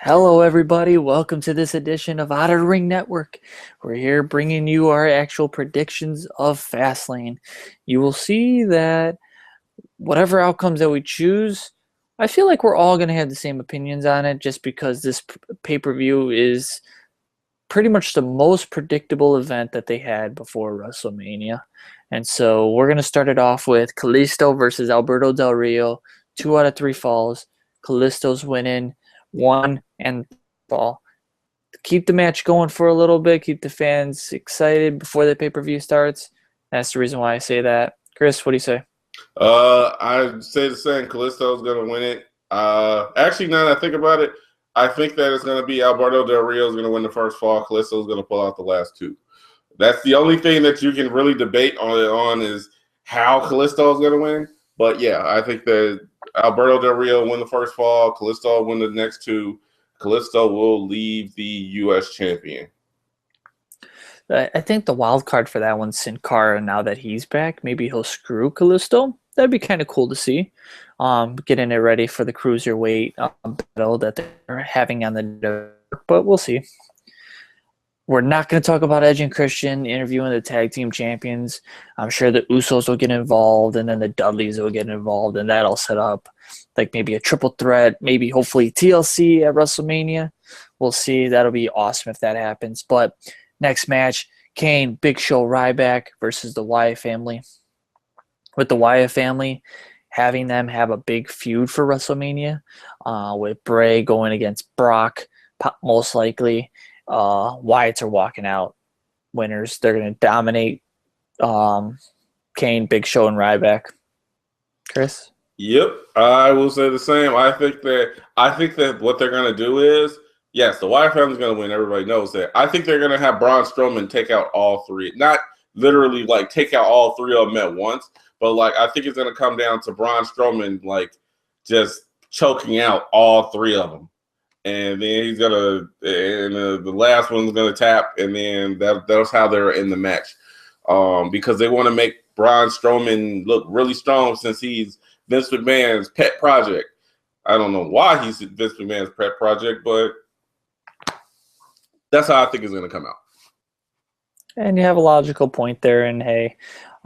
Hello, everybody. Welcome to this edition of Out of the Ring Network. We're here bringing you our actual predictions of Fastlane. You will see that whatever outcomes that we choose, I feel like we're all going to have the same opinions on it just because this pay-per-view is pretty much the most predictable event that they had before WrestleMania. And so we're going to start it off with Kalisto versus Alberto Del Rio. 2 out of 3 falls. Kalisto's winning 1 and fall. Keep the match going for a little bit, keep the fans excited before the pay-per-view starts. That's the reason why I say that. Chris, what do you say? I'd say the same. Kalisto's going to win it. Actually, now that I think about it, I think that it's going to be Alberto Del Rio is going to win the first fall. Kalisto's going to pull out the last two. That's the only thing that you can really debate on is how Kalisto is going to win. But yeah, I think that Alberto Del Rio win the first fall. Kalisto will win the next two. Kalisto will leave the U.S. champion. I think the wild card for that one's Sin Cara. Now that he's back, maybe he'll screw Kalisto. That'd be kind of cool to see. Getting it ready for the cruiserweight battle that they're having on the network, but we'll see. We're not going to talk about Edge and Christian interviewing the tag team champions. I'm sure the Usos will get involved, and then the Dudleys will get involved, and that'll set up like maybe a triple threat, maybe hopefully TLC at WrestleMania. We'll see. That'll be awesome if that happens. But next match, Kane, Big Show, Ryback versus the Wyatt family. With the Wyatt family, having them have a big feud for WrestleMania, with Bray going against Brock, most likely. Wyatts are walking out winners. They're going to dominate Kane, Big Show, and Ryback. Chris? Yep, I will say the same. I think that what they're going to do is, yes, the Wyatt family's going to win. Everybody knows that. I think they're going to have Braun Strowman take out all three. Not literally like take out all three of them at once, but like I think it's going to come down to Braun Strowman like just choking out all three of them. And then he's gonna, and the last one's gonna tap, and then that's how they're in the match, because they want to make Braun Strowman look really strong since he's Vince McMahon's pet project. I don't know why he's Vince McMahon's pet project, but that's how I think it's gonna come out. And you have a logical point there. And hey,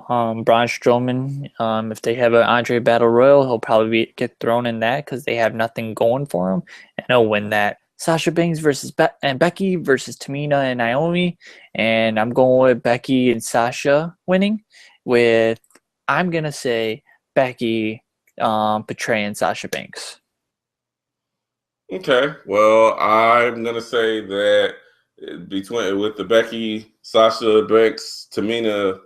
Braun Strowman, if they have an Andre Battle Royal, he'll probably get thrown in that because they have nothing going for him, and he'll win that. Sasha Banks versus Becky versus Tamina and Naomi, and I'm going with Becky and Sasha winning. I'm gonna say Becky betraying Sasha Banks. Okay, well, I'm gonna say that with the Becky, Sasha Banks, Tamina,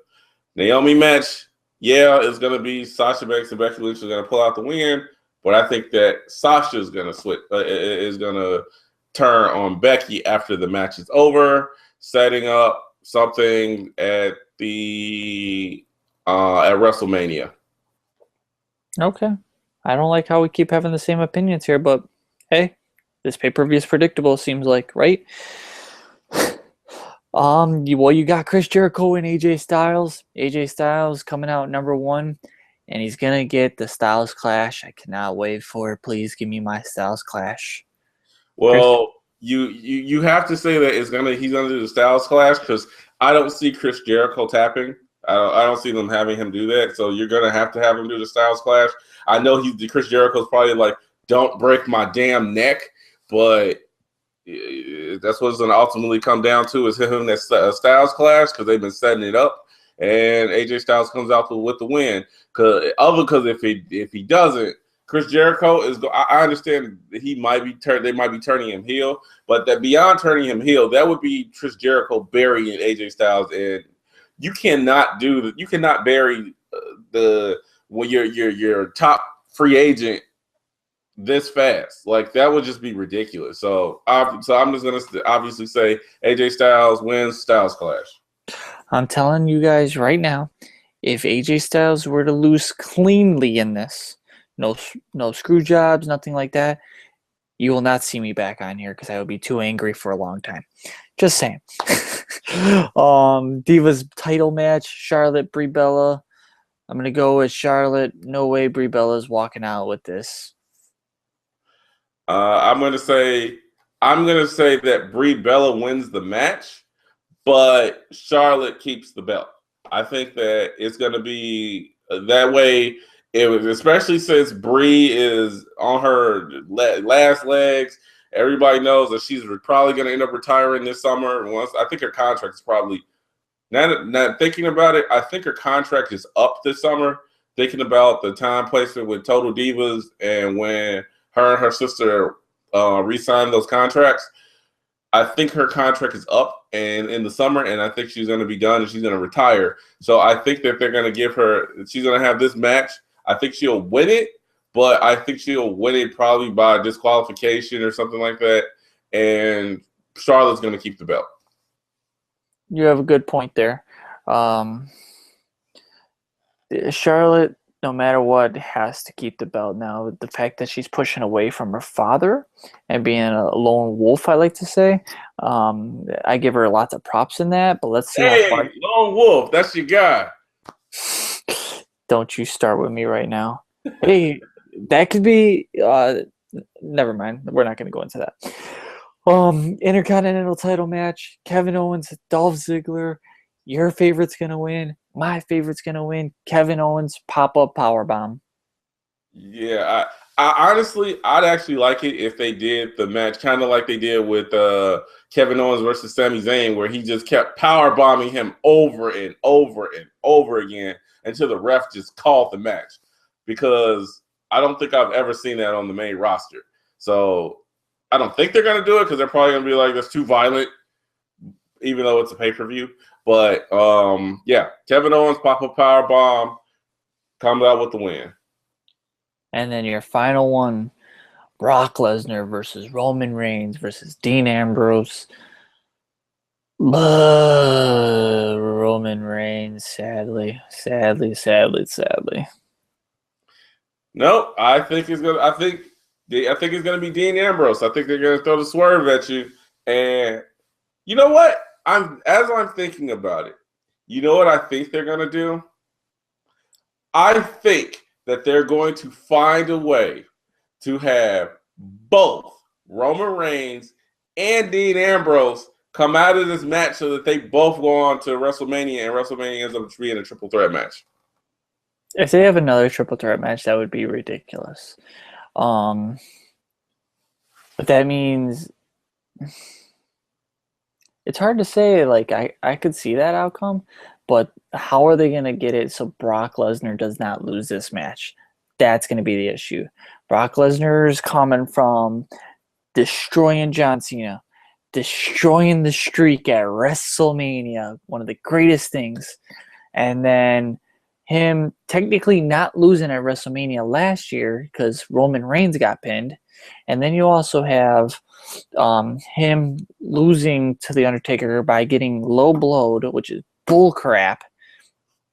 Naomi match, yeah, it's going to be Sasha Banks and Becky Lynch are going to pull out the win, but I think that Sasha is going to is going to turn on Becky after the match is over, setting up something at WrestleMania. Okay. I don't like how we keep having the same opinions here, but hey, this pay-per-view is predictable, seems like, right? You got Chris Jericho and AJ Styles. AJ Styles coming out #1, and he's gonna get the Styles Clash. I cannot wait for it. Please give me my Styles Clash. Well, you have to say that he's gonna do the Styles Clash because I don't see Chris Jericho tapping. I don't see them having him do that. So you're gonna have to have him do the Styles Clash. I know Chris Jericho's probably like, "Don't break my damn neck," but that's what it's going to ultimately come down to is him that Styles Clash because they've been setting it up, and AJ Styles comes out with the win. Because if he doesn't, Chris Jericho is. I understand that they might be turning him heel, but that beyond turning him heel, that would be Chris Jericho burying AJ Styles, and you cannot bury when your top free agent this fast. Like that would just be ridiculous. So I'm just gonna obviously say AJ Styles wins Styles Clash. I'm telling you guys right now, if AJ Styles were to lose cleanly in this, no screw jobs, nothing like that, you will not see me back on here because I will be too angry for a long time. Just saying. Divas title match, Charlotte, Brie Bella. I'm gonna go with Charlotte. No way Brie Bella's walking out with this. I'm going to say I'm gonna say that Brie Bella wins the match, but Charlotte keeps the belt. I think that it's gonna be that way. It was especially since Brie is on her last legs. Everybody knows that she's probably going to end up retiring this summer. Once I think her contract is probably not thinking about it. I think her contract is up this summer. Thinking about the time placement with Total Divas and when her and her sister re-signed those contracts, I think her contract is up and in the summer, and I think she's going to be done and she's going to retire. So I think that they're going to give her. She's going to have this match. I think she'll win it, but I think she'll win it probably by disqualification or something like that. And Charlotte's going to keep the belt. You have a good point there. Charlotte, no matter what, has to keep the belt now. The fact that she's pushing away from her father and being a lone wolf, I like to say, I give her lots of props in that. But let's see how far. Lone wolf, that's your guy. Don't you start with me right now. Hey, that could be. Never mind. We're not going to go into that. Intercontinental title match: Kevin Owens, Dolph Ziggler. Your favorite's going to win. My favorite's going to win. Kevin Owens pop-up powerbomb. Yeah, I honestly, I'd actually like it if they did the match kind of like they did with Kevin Owens versus Sami Zayn, where he just kept power bombing him over and over and over again until the ref just called the match. Because I don't think I've ever seen that on the main roster. So I don't think they're going to do it because they're probably going to be like, that's too violent, even though it's a pay-per-view. But, yeah, Kevin Owens, pop-up power bomb, comes out with the win. And then your final one, Brock Lesnar versus Roman Reigns versus Dean Ambrose. Roman Reigns, sadly. No, I think it's gonna. I think it's gonna be Dean Ambrose. I think they're gonna throw the swerve at you. And you know what? As I'm thinking about it, you know what I think they're gonna do? I think that they're going to find a way to have both Roman Reigns and Dean Ambrose come out of this match so that they both go on to WrestleMania, and WrestleMania ends up being a triple threat match. If they have another triple threat match, that would be ridiculous. But that means it's hard to say. Like I could see that outcome, but how are they going to get it so Brock Lesnar does not lose this match? That's going to be the issue. Brock Lesnar is coming from destroying John Cena, destroying the streak at WrestleMania, one of the greatest things, and then him technically not losing at WrestleMania last year because Roman Reigns got pinned, and then you also have him losing to The Undertaker by getting low blowed, which is bull crap.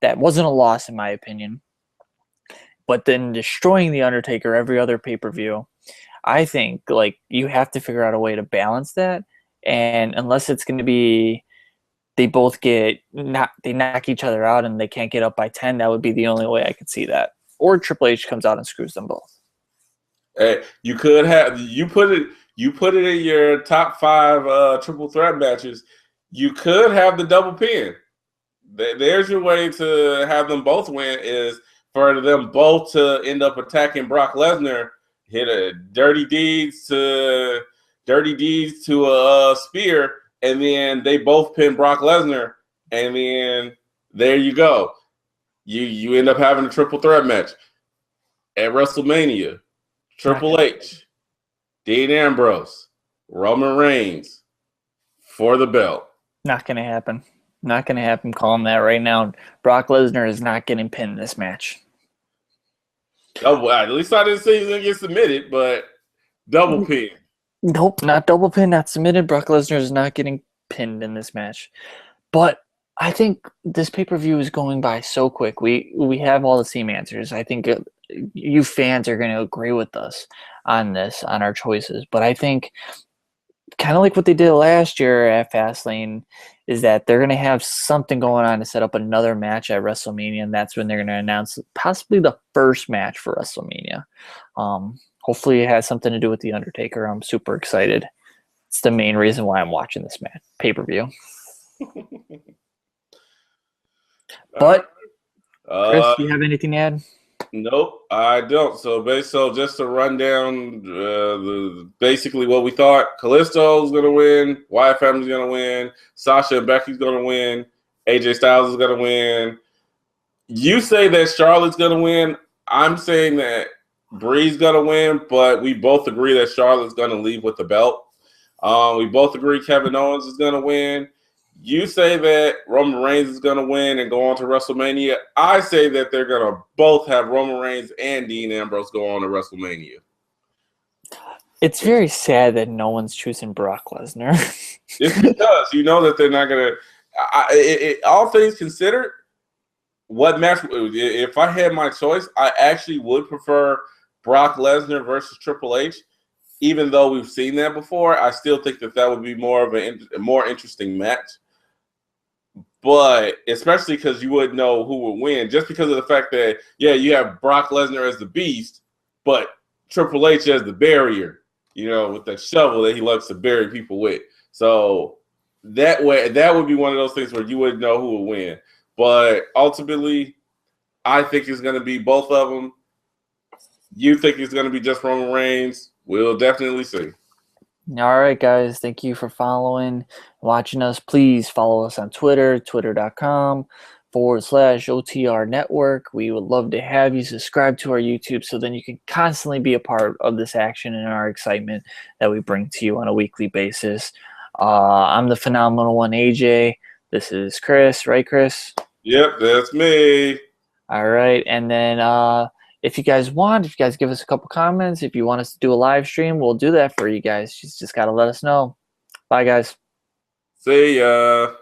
That wasn't a loss in my opinion. But then destroying The Undertaker every other pay-per-view, I think like you have to figure out a way to balance that. And unless it's going to be they both they knock each other out and they can't get up by 10, that would be the only way I could see that. Or Triple H comes out and screws them both. Hey, you could have you put it in your top 5 triple threat matches. You could have the double pin. There's your way to have them both win is for them both to end up attacking Brock Lesnar, hit a dirty deeds to a spear, and then they both pin Brock Lesnar, and then there you go. You end up having a triple threat match at WrestleMania. Triple H, Dean Ambrose, Roman Reigns for the belt. Not going to happen. Not going to happen. Calling that right now. Brock Lesnar is not getting pinned in this match. Oh, well, at least I didn't say he's going to get submitted, but double pin. Nope, not double pin, not submitted. Brock Lesnar is not getting pinned in this match. But I think this pay-per-view is going by so quick. We have all the same answers. I think you fans are going to agree with us on this, on our choices. But I think kind of like what they did last year at Fastlane is that they're going to have something going on to set up another match at WrestleMania, and that's when they're going to announce possibly the first match for WrestleMania. Hopefully it has something to do with The Undertaker. I'm super excited. It's the main reason why I'm watching this match pay-per-view. But Chris, do you have anything to add? Nope, I don't. So just to run down basically what we thought: Kalisto's gonna win, Wyatt family's gonna win, Sasha and Becky's gonna win, AJ Styles is gonna win. You say that Charlotte's gonna win. I'm saying that Brie's gonna win, but we both agree that Charlotte's gonna leave with the belt. We both agree Kevin Owens is gonna win. You say that Roman Reigns is going to win and go on to WrestleMania. I say that they're going to both have Roman Reigns and Dean Ambrose go on to WrestleMania. It's very sad that no one's choosing Brock Lesnar. It's because you know that they're not going to. All things considered, what match? If I had my choice, I actually would prefer Brock Lesnar versus Triple H. Even though we've seen that before, I still think that would be more of a more interesting match. But especially because you wouldn't know who would win, just because of the fact that, yeah, you have Brock Lesnar as the beast, but Triple H as the barrier, with the shovel that he loves to bury people with. So that way, that would be one of those things where you wouldn't know who would win. But ultimately, I think it's going to be both of them. You think it's going to be just Roman Reigns. We'll definitely see. All right, guys. Thank you for watching us. Please follow us on Twitter, twitter.com/OTR Network. We would love to have you subscribe to our YouTube so then you can constantly be a part of this action and our excitement that we bring to you on a weekly basis. I'm the phenomenal one, AJ. This is Chris, right, Chris? Yep, that's me. All right. And then if you guys give us a couple comments, if you want us to do a live stream, we'll do that for you guys. You just got to let us know. Bye, guys. See ya.